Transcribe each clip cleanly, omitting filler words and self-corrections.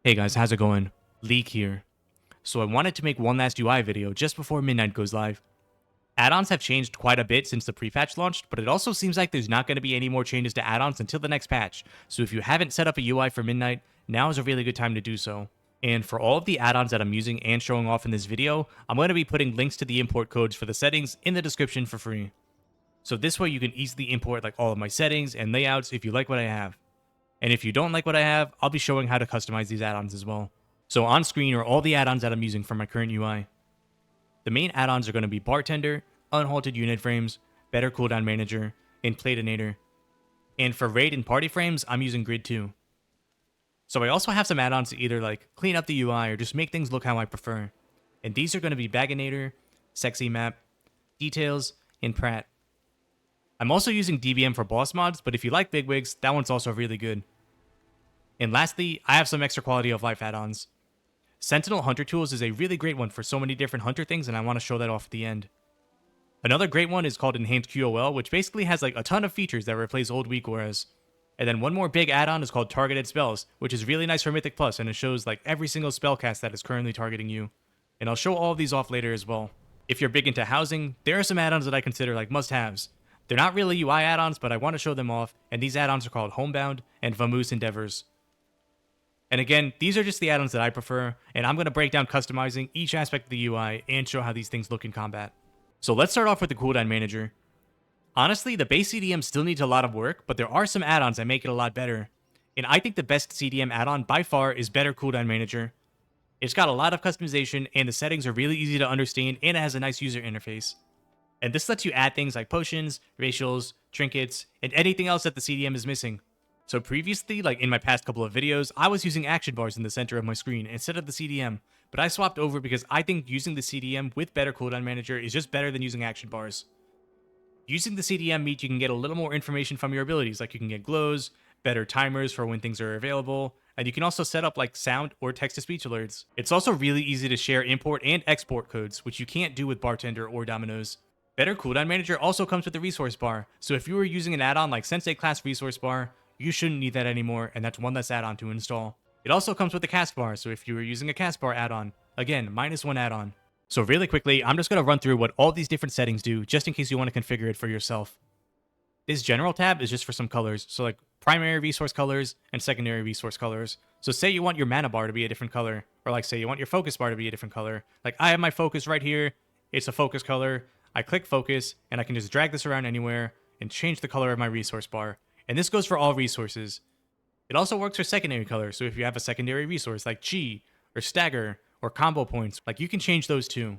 Hey guys, how's it going? Leak here. So I wanted to make one last UI video just before midnight goes live. Add-ons have changed quite a bit since the pre-patch launched, but it also seems like there's not going to be any more changes to add-ons until the next patch. So if you haven't set up a UI for midnight, now is a really good time to do so. And for all of the add-ons that I'm using and showing off in this video, I'm going to be putting links to the import codes for the settings in the description for free. So this way you can easily import like all of my settings and layouts if you like what I have. And if you don't like what I have, I'll be showing how to customize these add-ons as well. So on screen are all the add-ons that I'm using for my current UI. The main add-ons are going to be Bartender, Unhalted Unit Frames, Better Cooldown Manager, and Platynator. And for raid and party frames, I'm using Grid 2. So I also have some add-ons to either like clean up the UI or just make things look how I prefer. And these are going to be Baginator, Sexy Map, Details, and Pratt. I'm also using DBM for boss mods, but if you like bigwigs, that one's also really good. And lastly, I have some extra quality of life add-ons. Sentinel Hunter Tools is a really great one for so many different hunter things, and I want to show that off at the end. Another great one is called EnhanceQOL, which basically has like a ton of features that replace old weak auras. And then one more big add-on is called TargetedSpells, which is really nice for Mythic Plus, and it shows like every single spellcast that is currently targeting you. And I'll show all of these off later as well. If you're big into housing, there are some add-ons that I consider like must-haves. They're not really UI add-ons, but I want to show them off, and these add-ons are called Homebound and Vamoose Endeavors. And again, these are just the add-ons that I prefer, and I'm going to break down customizing each aspect of the UI and show how these things look in combat. So let's start off with the Cooldown Manager. Honestly, the base CDM still needs a lot of work, but there are some add-ons that make it a lot better. And I think the best CDM add-on by far is Better Cooldown Manager. It's got a lot of customization, and the settings are really easy to understand, and it has a nice user interface. And this lets you add things like potions, racials, trinkets, and anything else that the CDM is missing. So previously, like in my past couple of videos, I was using action bars in the center of my screen instead of the CDM, but I swapped over because I think using the CDM with Better Cooldown Manager is just better than using action bars. Using the CDM means you can get a little more information from your abilities, like you can get glows, better timers for when things are available, and you can also set up like sound or text-to-speech alerts. It's also really easy to share import and export codes, which you can't do with Bartender or Dominoes. Better Cooldown Manager also comes with the resource bar, so if you were using an add-on like Sensei Class Resource Bar, you shouldn't need that anymore, and that's one less add-on to install. It also comes with the cast bar, so if you were using a cast bar add-on, again, -1 add-on. So really quickly, I'm just going to run through what all these different settings do, just in case you want to configure it for yourself. This general tab is just for some colors, so like primary resource colors and secondary resource colors. So say you want your mana bar to be a different color, or like say you want your focus bar to be a different color. Like I have my focus right here, it's a focus color. I click focus, and I can just drag this around anywhere and change the color of my resource bar. And this goes for all resources. It also works for secondary colors, so if you have a secondary resource like Chi, or Stagger, or combo points, like you can change those too.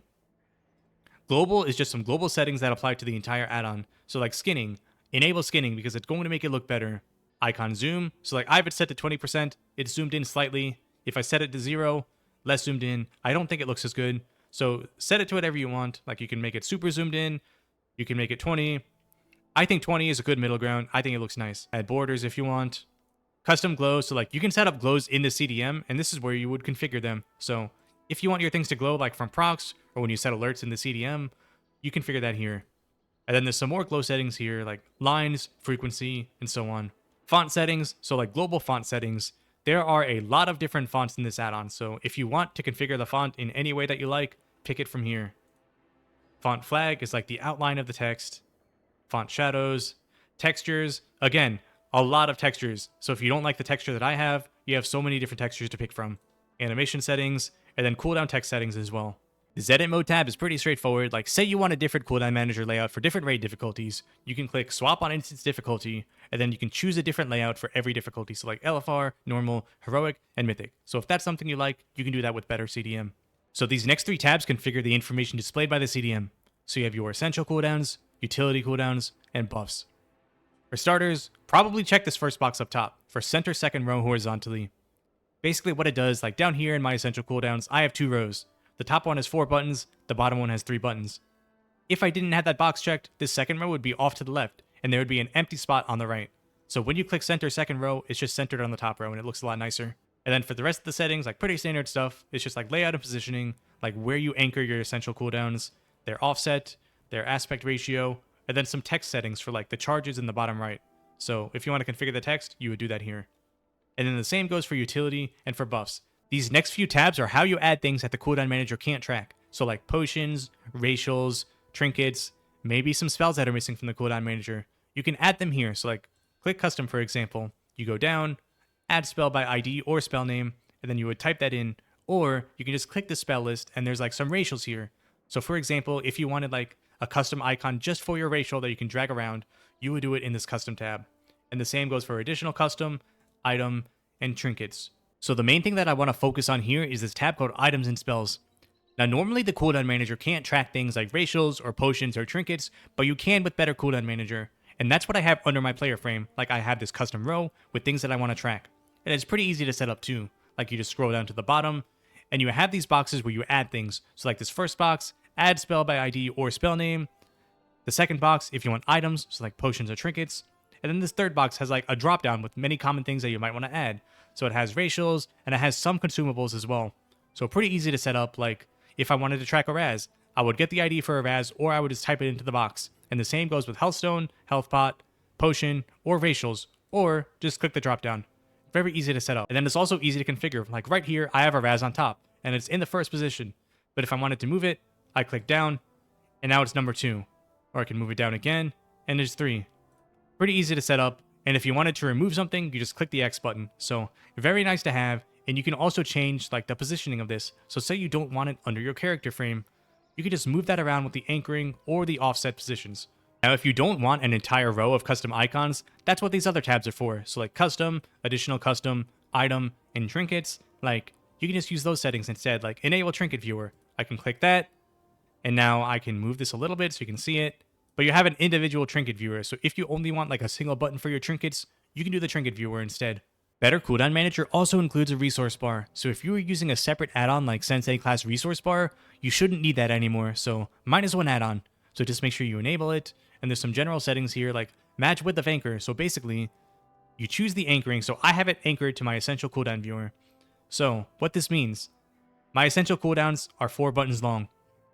Global is just some global settings that apply to the entire add-on. So like skinning, enable skinning because it's going to make it look better. Icon zoom, so like I have it set to 20%, it's zoomed in slightly. If I set it to 0, less zoomed in, I don't think it looks as good. So set it to whatever you want. Like you can make it super zoomed in. You can make it 20. I think 20 is a good middle ground. I think it looks nice. Add borders if you want. Custom glows. So like you can set up glows in the CDM, and this is where you would configure them. So if you want your things to glow like from procs or when you set alerts in the CDM, you configure that here. And then there's some more glow settings here like lines, frequency, and so on. Font settings. So like global font settings. There are a lot of different fonts in this add-on, so if you want to configure the font in any way that you like, pick it from here. Font flag is like the outline of the text. Font shadows. Textures. Again, a lot of textures. So if you don't like the texture that I have, you have so many different textures to pick from. Animation settings, and then cooldown text settings as well. The edit mode tab is pretty straightforward. Like say you want a different cooldown manager layout for different raid difficulties, you can click swap on instance difficulty, and then you can choose a different layout for every difficulty. So like LFR, normal, heroic, and mythic. So if that's something you like, you can do that with Better CDM. So these next 3 tabs configure the information displayed by the CDM. So you have your essential cooldowns, utility cooldowns, and buffs. For starters, probably check this first box up top for center second row horizontally. Basically what it does, like down here in my essential cooldowns, I have 2 rows. The top one has 4 buttons, the bottom one has 3 buttons. If I didn't have that box checked, this second row would be off to the left, and there would be an empty spot on the right. So when you click center second row, it's just centered on the top row, and it looks a lot nicer. And then for the rest of the settings, like pretty standard stuff, it's just like layout and positioning, like where you anchor your essential cooldowns, their offset, their aspect ratio, and then some text settings for like the charges in the bottom right. So if you want to configure the text, you would do that here. And then the same goes for utility and for buffs. These next few tabs are how you add things that the cooldown manager can't track. So like potions, racials, trinkets, maybe some spells that are missing from the cooldown manager. You can add them here. So like click custom, for example. You go down, add spell by ID or spell name, and then you would type that in. Or you can just click the spell list and there's like some racials here. So for example, if you wanted like a custom icon just for your racial that you can drag around, you would do it in this custom tab. And the same goes for additional custom, item, and trinkets. So the main thing that I want to focus on here is this tab called items and spells. Now normally the cooldown manager can't track things like racials or potions or trinkets, but you can with better cooldown manager. And that's what I have under my player frame. Like I have this custom row with things that I want to track. And it's pretty easy to set up too. Like you just scroll down to the bottom and you have these boxes where you add things. So like this first box, add spell by ID or spell name. The second box, if you want items, so like potions or trinkets. And then this third box has like a drop down with many common things that you might want to add. So it has racials and it has some consumables as well. So pretty easy to set up. Like if I wanted to track a Raz, I would get the ID for a Raz or I would just type it into the box. And the same goes with Healthstone, Health Pot, Potion, or racials, or just click the drop down. Very easy to set up. And then it's also easy to configure. Like right here, I have a Raz on top and it's in the first position. But if I wanted to move it, I click down and now it's number 2. Or I can move it down again and there's 3. Pretty easy to set up. And if you wanted to remove something, you just click the X button. So very nice to have. And you can also change like the positioning of this. So say you don't want it under your character frame, you can just move that around with the anchoring or the offset positions. Now, if you don't want an entire row of custom icons, that's what these other tabs are for. So like custom, additional custom, item, and trinkets, like you can just use those settings instead, like enable trinket viewer. I can click that. And now I can move this a little bit so you can see it. But you have an individual trinket viewer. So if you only want like a single button for your trinkets, you can do the trinket viewer instead. Better Cooldown Manager also includes a resource bar. So if you were using a separate add-on like Sensei class resource bar, you shouldn't need that anymore. So -1 add-on. So just make sure you enable it. And there's some general settings here like match width of anchor. So basically you choose the anchoring. So I have it anchored to my essential cooldown viewer. So what this means, my essential cooldowns are 4 buttons long.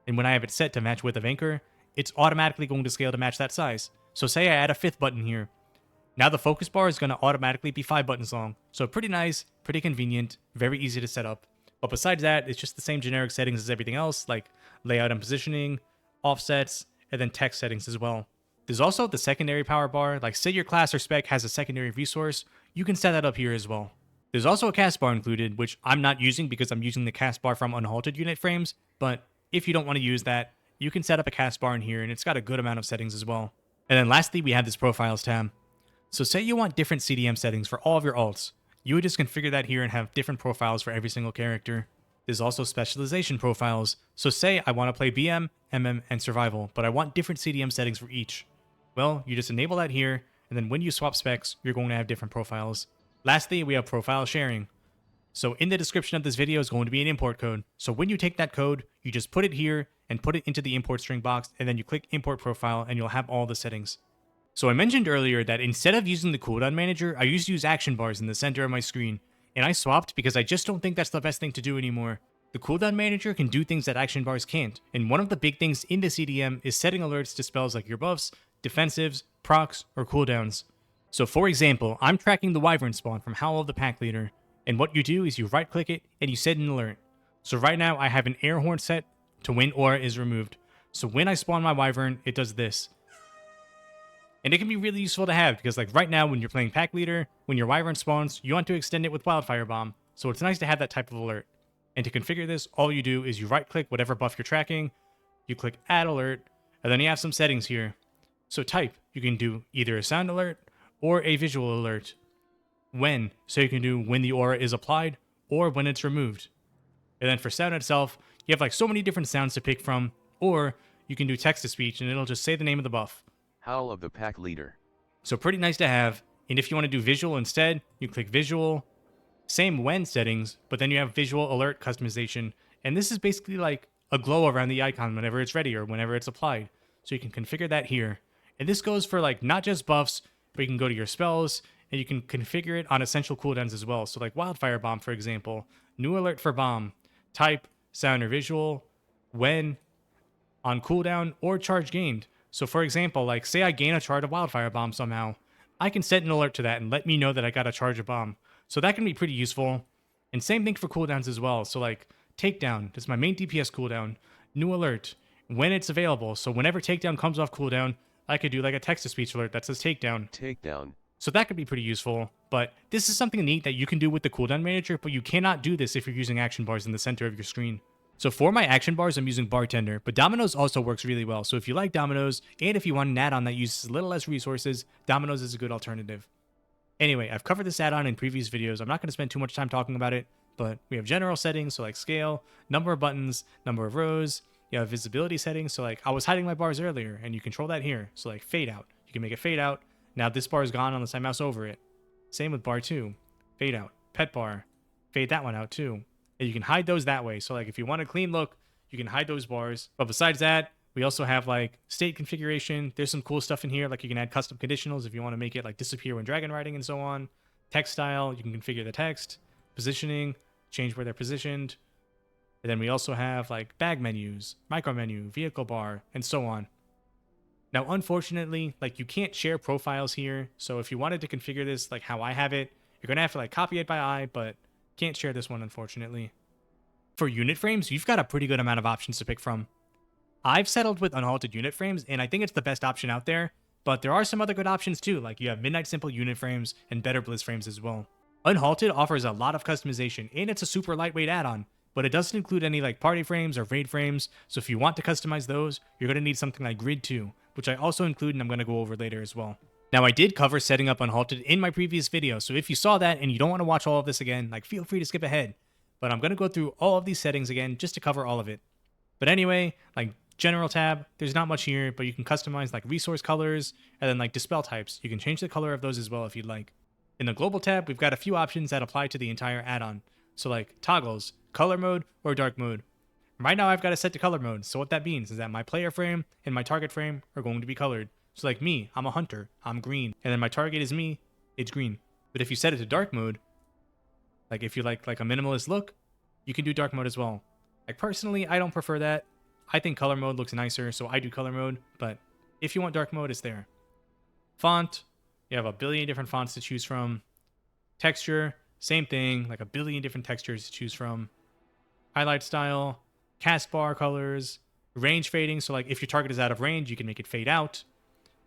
And when I have it set to match width of anchor, it's automatically going to scale to match that size. So say I add a 5th button here. Now the focus bar is going to automatically be 5 buttons long. So pretty nice, pretty convenient, very easy to set up. But besides that, it's just the same generic settings as everything else, like layout and positioning, offsets, and then text settings as well. There's also the secondary power bar, like say your class or spec has a secondary resource, you can set that up here as well. There's also a cast bar included, which I'm not using because I'm using the cast bar from Unhalted unit frames, but if you don't want to use that, you can set up a cast bar in here and it's got a good amount of settings as well. And then lastly, we have this profiles tab. So say you want different CDM settings for all of your alts. You would just configure that here and have different profiles for every single character. There's also specialization profiles. So say I want to play BM, MM, and survival, but I want different CDM settings for each. Well, you just enable that here, and then when you swap specs, you're going to have different profiles. Lastly, we have profile sharing. So in the description of this video is going to be an import code. So when you take that code, you just put it here and put it into the import string box, and then you click import profile and you'll have all the settings. So I mentioned earlier that instead of using the cooldown manager, I used to use action bars in the center of my screen, and I swapped because I just don't think that's the best thing to do anymore. The cooldown manager can do things that action bars can't, and one of the big things in the CDM is setting alerts to spells like your buffs, defensives, procs, or cooldowns. So for example, I'm tracking the Wyvern spawn from Howl of the Pack Leader, and what you do is you right click it and you set an alert. So right now I have an air horn set to when aura is removed. So when I spawn my Wyvern, it does this. And it can be really useful to have because like right now when you're playing Pack Leader, when your Wyvern spawns, you want to extend it with Wildfire Bomb. So it's nice to have that type of alert. And to configure this, all you do is you right click whatever buff you're tracking, you click add alert, and then you have some settings here. So type, you can do either a sound alert or a visual alert. When, so you can do when the aura is applied or when it's removed. And then for sound itself, you have like so many different sounds to pick from, or you can do text to speech and it'll just say the name of the buff. Howl of the Pack Leader. So pretty nice to have. And if you want to do visual instead, you click visual, same when settings, but then you have visual alert customization. And this is basically like a glow around the icon whenever it's ready or whenever it's applied. So you can configure that here. And this goes for like not just buffs, but you can go to your spells and you can configure it on essential cooldowns as well. So like Wildfire Bomb, for example, new alert for bomb, type, sound or visual, when, on cooldown, or charge gained. So for example, like say I gain a charge of Wildfire Bomb somehow, I can set an alert to that and let me know that I got a charge of bomb. So that can be pretty useful. And same thing for cooldowns as well. So like takedown, that's my main DPS cooldown. New alert when it's available. So whenever takedown comes off cooldown, I could do like a text-to-speech alert that says takedown. Takedown. So that could be pretty useful. But this is something neat that you can do with the cooldown manager, but you cannot do this if you're using action bars in the center of your screen. So for my action bars, I'm using Bartender, but Dominoes also works really well. So if you like Dominoes, and if you want an add-on that uses a little less resources, Dominoes is a good alternative. Anyway, I've covered this add-on in previous videos. I'm not going to spend too much time talking about it, but we have general settings, so like scale, number of buttons, number of rows. You have visibility settings, so like I was hiding my bars earlier, and you control that here. So like fade out. You can make it fade out. Now this bar is gone unless I mouse over it. Same with bar 2. Fade out. Pet bar. Fade that one out too. And you can hide those that way. So like if you want a clean look, you can hide those bars. But besides that, we also have like state configuration. There's some cool stuff in here. Like you can add custom conditionals if you want to make it like disappear when dragon riding and so on. Text style, you can configure the text. Positioning, change where they're positioned. And then we also have like bag menus, micro menu, vehicle bar, and so on. Now, unfortunately, like you can't share profiles here. So if you wanted to configure this like how I have it, you're going to have to like copy it by eye, but can't share this one, unfortunately. For unit frames, you've got a pretty good amount of options to pick from. I've settled with unhalted unit frames, and I think it's the best option out there, but there are some other good options too, like you have Midnight Simple unit frames and Better Blizz frames as well. Unhalted offers a lot of customization, and it's a super lightweight add-on, but it doesn't include any like party frames or raid frames, so if you want to customize those, you're going to need something like Grid 2, which I also include and I'm going to go over later as well. Now, I did cover setting up Unhalted in my previous video, so if you saw that and you don't want to watch all of this again, like feel free to skip ahead, but I'm going to go through all of these settings again just to cover all of it. But anyway, like general tab, there's not much here, but you can customize like resource colors and then like dispel types. You can change the color of those as well if you'd like. In the global tab, we've got a few options that apply to the entire add-on. So like toggles, color mode, or dark mode. Right now I've got it set to color mode, so what that means is that my player frame and my target frame are going to be colored. So like me, I'm a hunter, I'm green, and then my target is me, it's green. But if you set it to dark mode, like if you like a minimalist look, you can do dark mode as well. Like personally, I don't prefer that. I think color mode looks nicer, so I do color mode, but if you want dark mode, it's there. Font, you have a billion different fonts to choose from. Texture, same thing, like a billion different textures to choose from. Highlight style, cast bar colors, range fading, so like if your target is out of range, you can make it fade out.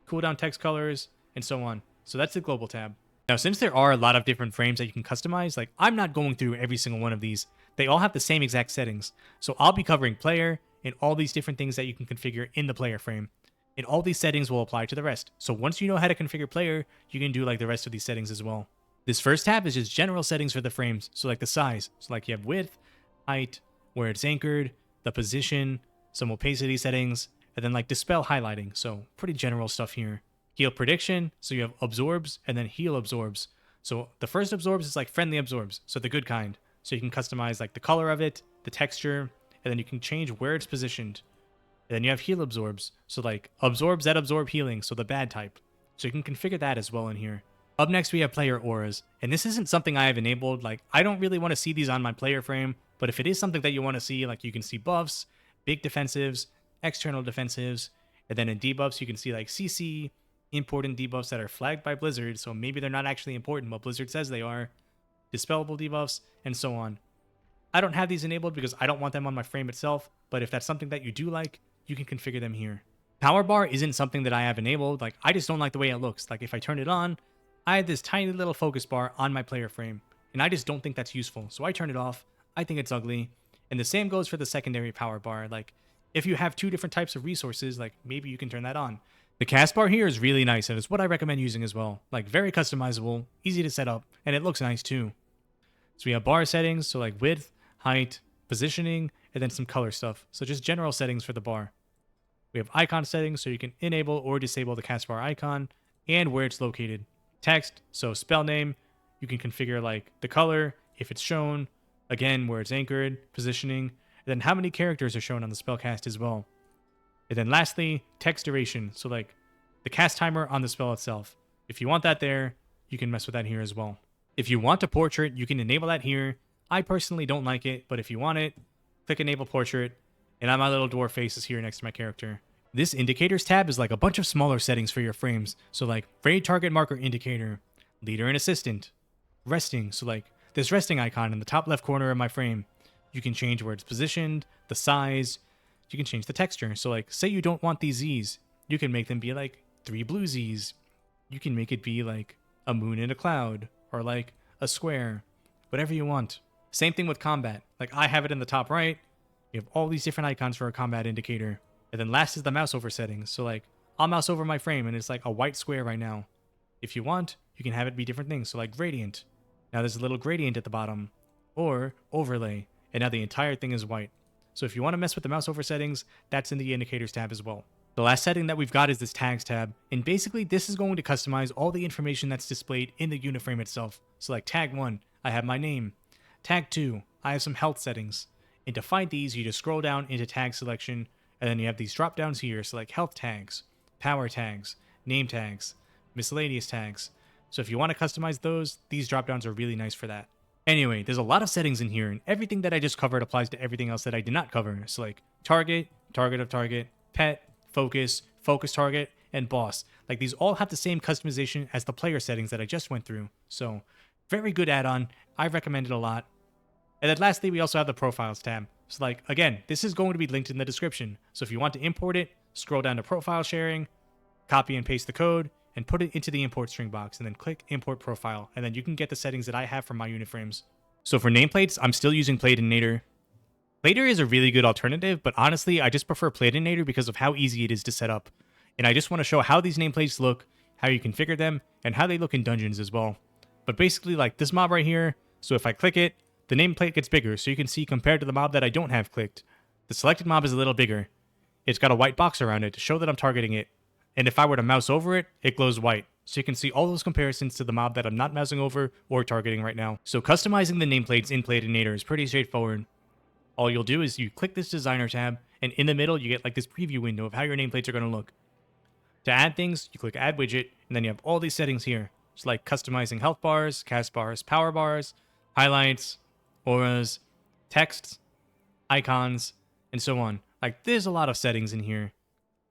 Cooldown text colors, and so on. So that's the global tab. Now, since there are a lot of different frames that you can customize, like I'm not going through every single one of these. They all have the same exact settings. So I'll be covering player and all these different things that you can configure in the player frame. And all these settings will apply to the rest. So once you know how to configure player, you can do like the rest of these settings as well. This first tab is just general settings for the frames. So like the size. So like you have width, height, where it's anchored, the position, some opacity settings, and then like dispel highlighting. So pretty general stuff here. Heal prediction. So you have absorbs and then heal absorbs. So the first absorbs is like friendly absorbs. So the good kind. So you can customize like the color of it, the texture, and then you can change where it's positioned. And then you have heal absorbs. So like absorbs that absorb healing. So the bad type. So you can configure that as well in here. Up next, we have player auras. And this isn't something I have enabled. Like I don't really want to see these on my player frame. But if it is something that you want to see, like you can see buffs, big defensives, external defensives, and then in debuffs, you can see like CC, important debuffs that are flagged by Blizzard, so maybe they're not actually important, but Blizzard says they are, dispellable debuffs, and so on. I don't have these enabled because I don't want them on my frame itself, but if that's something that you do like, you can configure them here. Power bar isn't something that I have enabled, like I just don't like the way it looks. Like if I turn it on, I have this tiny little focus bar on my player frame, and I just don't think that's useful, so I turn it off. I think it's ugly. And the same goes for the secondary power bar. Like if you have two different types of resources, like maybe you can turn that on. The cast bar here is really nice, and it's what I recommend using as well. Like very customizable, easy to set up, and it looks nice too. So we have bar settings, so like width, height, positioning, and then some color stuff. So just general settings for the bar. We have icon settings, so you can enable or disable the cast bar icon, and where it's located. Text, so spell name, you can configure like the color, if it's shown, again, where it's anchored, positioning, and then how many characters are shown on the spellcast as well. And then lastly, text duration, so like the cast timer on the spell itself. If you want that there, you can mess with that here as well. If you want a portrait, you can enable that here. I personally don't like it, but if you want it, click enable portrait, and my little dwarf face is here next to my character. This indicators tab is like a bunch of smaller settings for your frames. So like raid target marker indicator, leader and assistant, resting. So like this resting icon in the top left corner of my frame. You can change where it's positioned, the size, you can change the texture. So like, say you don't want these Z's, you can make them be like 3 blue Z's. You can make it be like a moon in a cloud, or like a square, whatever you want. Same thing with combat. Like I have it in the top right. You have all these different icons for a combat indicator. And then last is the mouse over settings. So like, I'll mouse over my frame and it's like a white square right now. If you want, you can have it be different things. So like gradient. Now there's a little gradient at the bottom. Or overlay. And now the entire thing is white. So if you want to mess with the mouse over settings, that's in the indicators tab as well. The last setting that we've got is this tags tab. And basically this is going to customize all the information that's displayed in the unit frame itself. So like tag 1, I have my name. Tag 2, I have some health settings. And to find these, you just scroll down into tag selection. And then you have these drop downs here. So like health tags, power tags, name tags, miscellaneous tags. So if you want to customize those, these drop downs are really nice for that. Anyway, there's a lot of settings in here, and everything that I just covered applies to everything else that I did not cover. So like target, target of target, pet, focus, focus target, and boss. Like these all have the same customization as the player settings that I just went through. So very good add-on. I recommend it a lot. And then lastly, we also have the profiles tab. So like, again, this is going to be linked in the description. So if you want to import it, scroll down to profile sharing, copy and paste the code, and put it into the import string box, and then click import profile, and then you can get the settings that I have for my unit frames. So for nameplates, I'm still using Platynator. Plater is a really good alternative, but honestly, I just prefer Platynator because of how easy it is to set up. And I just want to show how these nameplates look, how you configure them, and how they look in dungeons as well. But basically, like this mob right here, so if I click it, the nameplate gets bigger, so you can see compared to the mob that I don't have clicked, the selected mob is a little bigger. It's got a white box around it to show that I'm targeting it. And if I were to mouse over it, it glows white. So you can see all those comparisons to the mob that I'm not mousing over or targeting right now. So customizing the nameplates in Platynator is pretty straightforward. All you'll do is you click this designer tab, and in the middle you get like this preview window of how your nameplates are going to look. To add things, you click add widget, and then you have all these settings here. It's like customizing health bars, cast bars, power bars, highlights, auras, texts, icons, and so on. Like there's a lot of settings in here.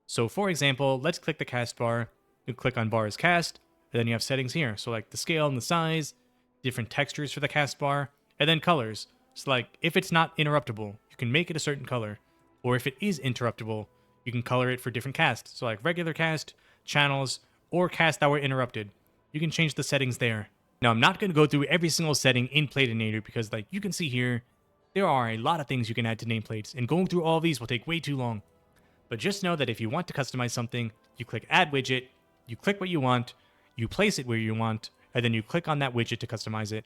So for example, let's click the cast bar. You click on bars cast, and then you have settings here. So like the scale and the size, different textures for the cast bar, and then colors. So like if it's not interruptible, you can make it a certain color. Or if it is interruptible, you can color it for different casts. So like regular cast, channels, or casts that were interrupted. You can change the settings there. Now I'm not going to go through every single setting in Platynator because like you can see here, there are a lot of things you can add to nameplates, and going through all of these will take way too long. But just know that if you want to customize something, you click add widget, you click what you want, you place it where you want, and then you click on that widget to customize it.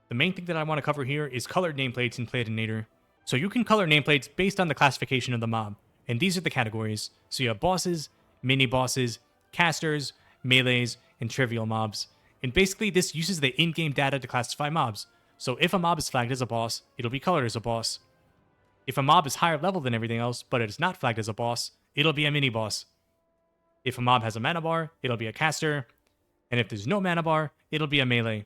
The main thing that I want to cover here is colored nameplates in Platynator. So you can color nameplates based on the classification of the mob, and these are the categories. So you have bosses, mini bosses, casters, melees, and trivial mobs. And basically this uses the in-game data to classify mobs. So if a mob is flagged as a boss, it'll be colored as a boss. If a mob is higher level than everything else, but it is not flagged as a boss, it'll be a mini-boss. If a mob has a mana bar, it'll be a caster. And if there's no mana bar, it'll be a melee.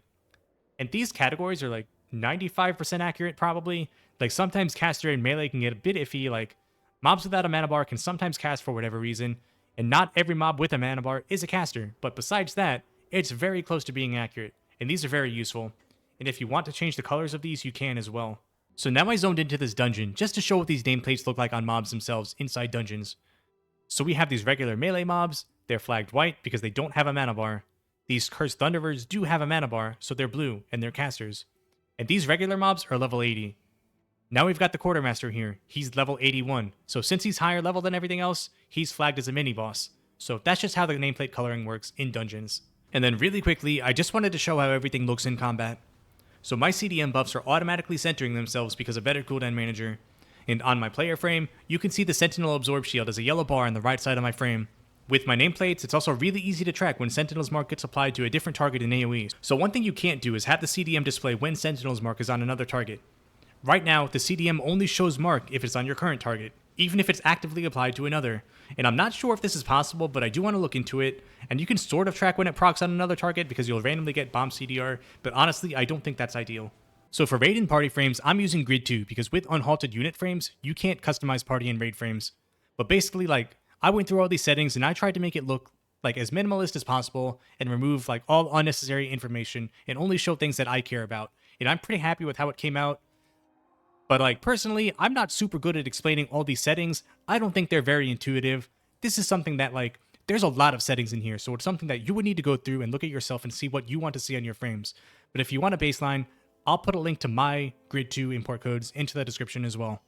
And these categories are like 95% accurate, probably. Like sometimes caster and melee can get a bit iffy, like mobs without a mana bar can sometimes cast for whatever reason, and not every mob with a mana bar is a caster. But besides that, it's very close to being accurate, and these are very useful. And if you want to change the colors of these, you can as well. So now I zoned into this dungeon just to show what these nameplates look like on mobs themselves inside dungeons. So we have these regular melee mobs. They're flagged white because they don't have a mana bar. These Cursed Thunderers do have a mana bar, so they're blue, and they're casters. And these regular mobs are level 80. Now we've got the Quartermaster here. He's level 81. So since he's higher level than everything else, he's flagged as a mini-boss. So that's just how the nameplate coloring works in dungeons. And then really quickly, I just wanted to show how everything looks in combat. So my CDM buffs are automatically centering themselves because of better cooldown manager. And on my player frame, you can see the Sentinel Absorb Shield as a yellow bar on the right side of my frame. With my nameplates, it's also really easy to track when Sentinel's mark gets applied to a different target in AoE. So one thing you can't do is have the CDM display when Sentinel's mark is on another target. Right now, the CDM only shows mark if it's on your current target, even if it's actively applied to another. And I'm not sure if this is possible, but I do want to look into it. And you can sort of track when it procs on another target because you'll randomly get bomb CDR, but honestly, I don't think that's ideal. So for raid and party frames, I'm using grid 2 because with unhalted unit frames, you can't customize party and raid frames. But basically, like, I went through all these settings and I tried to make it look like as minimalist as possible and remove like all unnecessary information and only show things that I care about. And I'm pretty happy with how it came out. But like personally, I'm not super good at explaining all these settings. I don't think they're very intuitive. This is something that like there's a lot of settings in here, so it's something that you would need to go through and look at yourself and see what you want to see on your frames. But if you want a baseline, I'll put a link to my Grid 2 import codes into the description as well.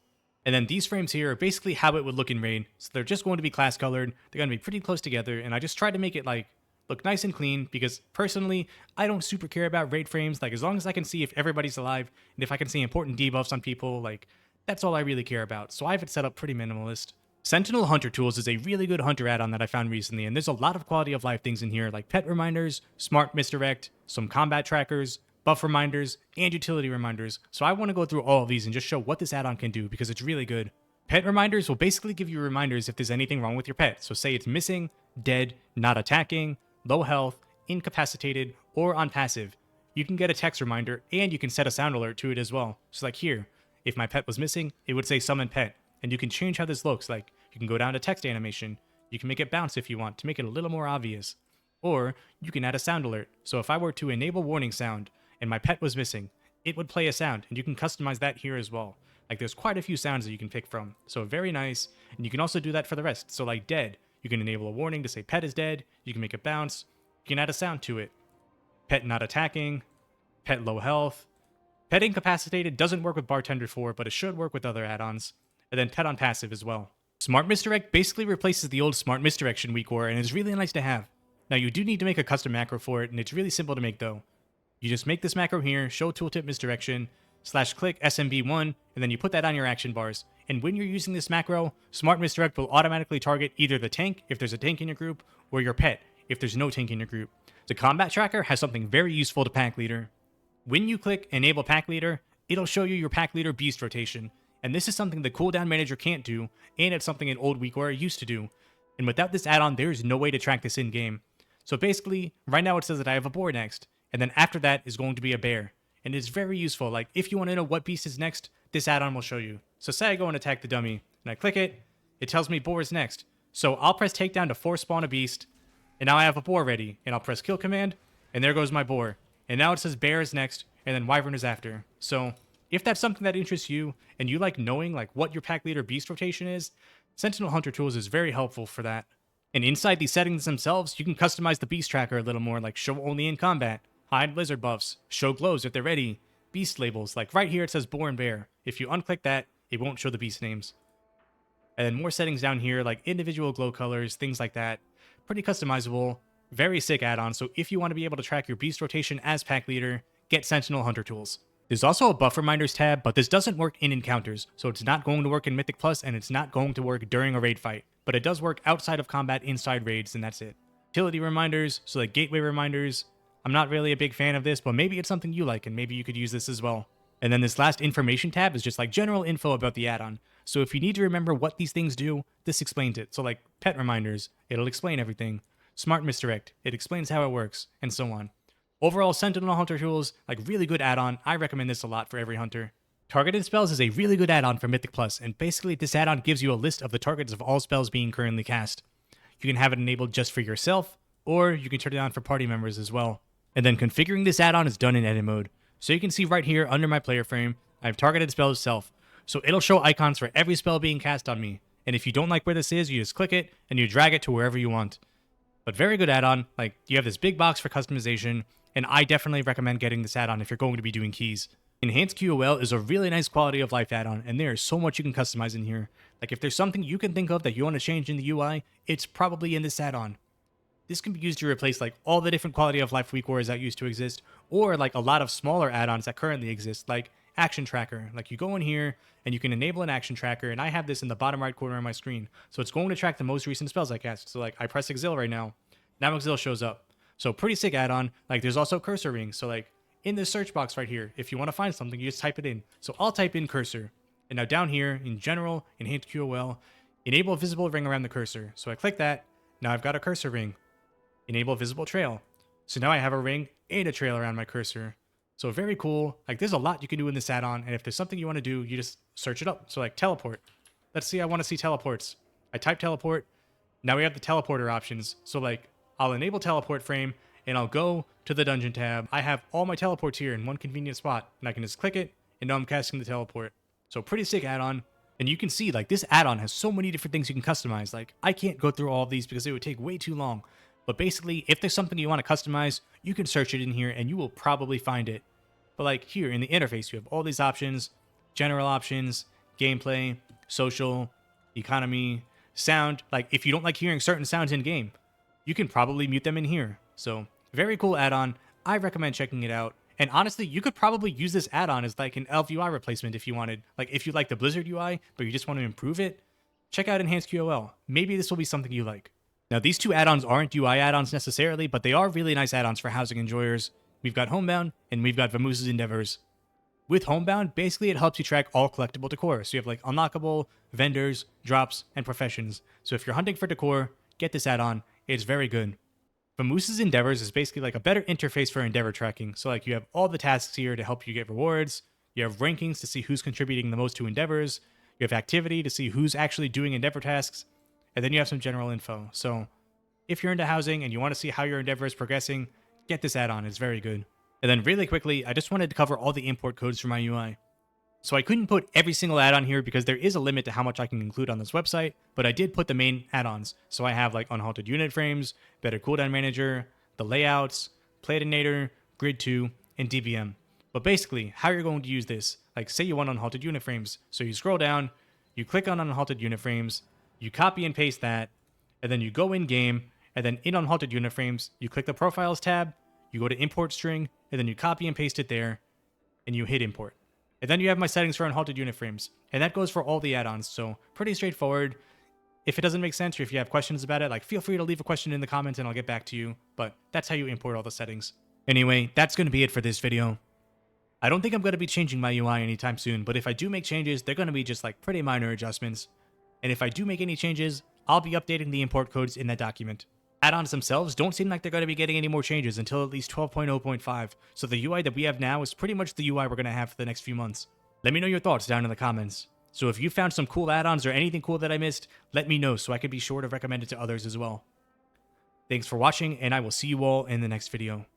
And then these frames here are basically how it would look in raid. So they're just going to be class colored. They're going to be pretty close together. And I just tried to make it like look nice and clean because personally, I don't super care about raid frames. Like as long as I can see if everybody's alive and if I can see important debuffs on people, like that's all I really care about. So I have it set up pretty minimalist. Sentinel Hunter Tools is a really good hunter add-on that I found recently. And there's a lot of quality of life things in here like pet reminders, smart misdirect, some combat trackers, buff reminders, and utility reminders. So I want to go through all of these and just show what this add-on can do because it's really good. Pet reminders will basically give you reminders if there's anything wrong with your pet. So say it's missing, dead, not attacking, low health, incapacitated, or on passive. You can get a text reminder and you can set a sound alert to it as well. So like here, if my pet was missing, it would say summon pet. And you can change how this looks. Like you can go down to text animation. You can make it bounce if you want to make it a little more obvious. Or you can add a sound alert. So if I were to enable warning sound, and my pet was missing, it would play a sound, and you can customize that here as well. Like there's quite a few sounds that you can pick from, so very nice, and you can also do that for the rest. So like dead, you can enable a warning to say pet is dead, you can make it bounce, you can add a sound to it. Pet not attacking, pet low health. Pet incapacitated doesn't work with Bartender 4, but it should work with other add-ons, and then pet on passive as well. Smart misdirect basically replaces the old smart misdirection weak war, and it's really nice to have. Now you do need to make a custom macro for it, and it's really simple to make though. You just make this macro here, show tooltip misdirection, /click SMB1, and then you put that on your action bars. And when you're using this macro, Smart Misdirect will automatically target either the tank, if there's a tank in your group, or your pet, if there's no tank in your group. The combat tracker has something very useful to pack leader. When you click Enable Pack Leader, it'll show you your pack leader beast rotation. And this is something the cooldown manager can't do, and it's something an old weak warrior used to do. And without this add-on, there is no way to track this in-game. So basically, right now it says that I have a boar next. And then after that is going to be a bear. And it's very useful. Like, if you want to know what beast is next, this add-on will show you. So say I go and attack the dummy, and I click it, it tells me boar is next. So I'll press takedown to force spawn a beast, and now I have a boar ready. And I'll press kill command, and there goes my boar. And now it says bear is next, and then wyvern is after. So if that's something that interests you, and you like knowing like what your pack leader beast rotation is, Sentinel Hunter Tools is very helpful for that. And inside these settings themselves, you can customize the beast tracker a little more, like show only in combat, hide blizzard buffs, show glows if they're ready, beast labels, like right here it says boar and bear. If you unclick that, it won't show the beast names. And then more settings down here, like individual glow colors, things like that. Pretty customizable, very sick add-on, so if you want to be able to track your beast rotation as pack leader, get Sentinel Hunter Tools. There's also a buff reminders tab, but this doesn't work in encounters, so it's not going to work in Mythic Plus, and it's not going to work during a raid fight. But it does work outside of combat inside raids, and that's it. Utility reminders, so like gateway reminders. I'm not really a big fan of this, but maybe it's something you like, and maybe you could use this as well. And then this last information tab is just like general info about the add-on. So if you need to remember what these things do, this explains it. So like pet reminders, it'll explain everything. Smart misdirect, it explains how it works, and so on. Overall, Sentinel Hunter Tools, like really good add-on. I recommend this a lot for every hunter. Targeted Spells is a really good add-on for Mythic Plus, and basically this add-on gives you a list of the targets of all spells being currently cast. You can have it enabled just for yourself, or you can turn it on for party members as well. And then configuring this add-on is done in edit mode. So you can see right here under my player frame, I have Targeted Spells itself. So it'll show icons for every spell being cast on me. And if you don't like where this is, you just click it and you drag it to wherever you want. But very good add-on. Like, you have this big box for customization, and I definitely recommend getting this add-on if you're going to be doing keys. EnhanceQOL is a really nice quality of life add-on, and there is so much you can customize in here. Like, if there's something you can think of that you want to change in the UI, it's probably in this add-on. This can be used to replace like all the different quality of life weak wars that used to exist, or like a lot of smaller add-ons that currently exist, like Action Tracker. Like, you go in here and you can enable an Action Tracker, and I have this in the bottom right corner of my screen. So it's going to track the most recent spells I cast. So like I press Exil right now shows up. So pretty sick add-on. Like, there's also cursor rings. So like in this search box right here, if you want to find something, you just type it in. So I'll type in cursor. And now down here in general, EnhanceQOL, enable visible ring around the cursor. So I click that. Now I've got a cursor ring. Enable visible trail. So now I have a ring and a trail around my cursor. So very cool. Like, there's a lot you can do in this add-on, and if there's something you want to do, you just search it up. So like teleport. Let's see, I want to see teleports. I type teleport. Now we have the teleporter options. So like I'll enable teleport frame, and I'll go to the dungeon tab. I have all my teleports here in one convenient spot, and I can just click it, and now I'm casting the teleport. So pretty sick add-on. And you can see, like, this add-on has so many different things you can customize. Like, I can't go through all of these because it would take way too long. But basically, if there's something you want to customize, you can search it in here, and you will probably find it. But like here in the interface, you have all these options, general options, gameplay, social, economy, sound. Like, if you don't like hearing certain sounds in game, you can probably mute them in here. So very cool add-on. I recommend checking it out. And honestly, you could probably use this add-on as like an Elf UI replacement if you wanted. Like, if you like the Blizzard UI, but you just want to improve it, check out EnhanceQOL. Maybe this will be something you like. Now, these two add-ons aren't UI add-ons necessarily, but they are really nice add-ons for housing enjoyers. We've got Homebound, and we've got Vamoos's Endeavors. With Homebound, basically it helps you track all collectible decor. So you have like unlockable, vendors, drops, and professions. So if you're hunting for decor, get this add-on. It's very good. Vamoos's Endeavors is basically like a better interface for endeavor tracking. So like you have all the tasks here to help you get rewards. You have rankings to see who's contributing the most to endeavors. You have activity to see who's actually doing endeavor tasks. And then you have some general info. So if you're into housing and you want to see how your endeavor is progressing, get this add-on. It's very good. And then really quickly, I just wanted to cover all the import codes for my UI. So I couldn't put every single add-on here because there is a limit to how much I can include on this website, but I did put the main add-ons. So I have like Unhalted Unit Frames, Better Cooldown Manager, the Layouts, Platynator, Grid 2, and DBM. But basically, how you're going to use this, like say you want Unhalted Unit Frames. So you scroll down, you click on Unhalted Unit Frames, you copy and paste that, and then you go in game, and then in Unhalted Unit Frames, you click the Profiles tab, you go to Import String, and then you copy and paste it there, and you hit Import. And then you have my settings for Unhalted Unit Frames. And that goes for all the add-ons, so pretty straightforward. If it doesn't make sense or if you have questions about it, like feel free to leave a question in the comments and I'll get back to you. But that's how you import all the settings. Anyway, that's going to be it for this video. I don't think I'm going to be changing my UI anytime soon, but if I do make changes, they're going to be just like pretty minor adjustments. And if I do make any changes, I'll be updating the import codes in that document. Add-ons themselves don't seem like they're going to be getting any more changes until at least 12.0.5, so the UI that we have now is pretty much the UI we're going to have for the next few months. Let me know your thoughts down in the comments. So if you found some cool add-ons or anything cool that I missed, let me know so I can be sure to recommend it to others as well. Thanks for watching, and I will see you all in the next video.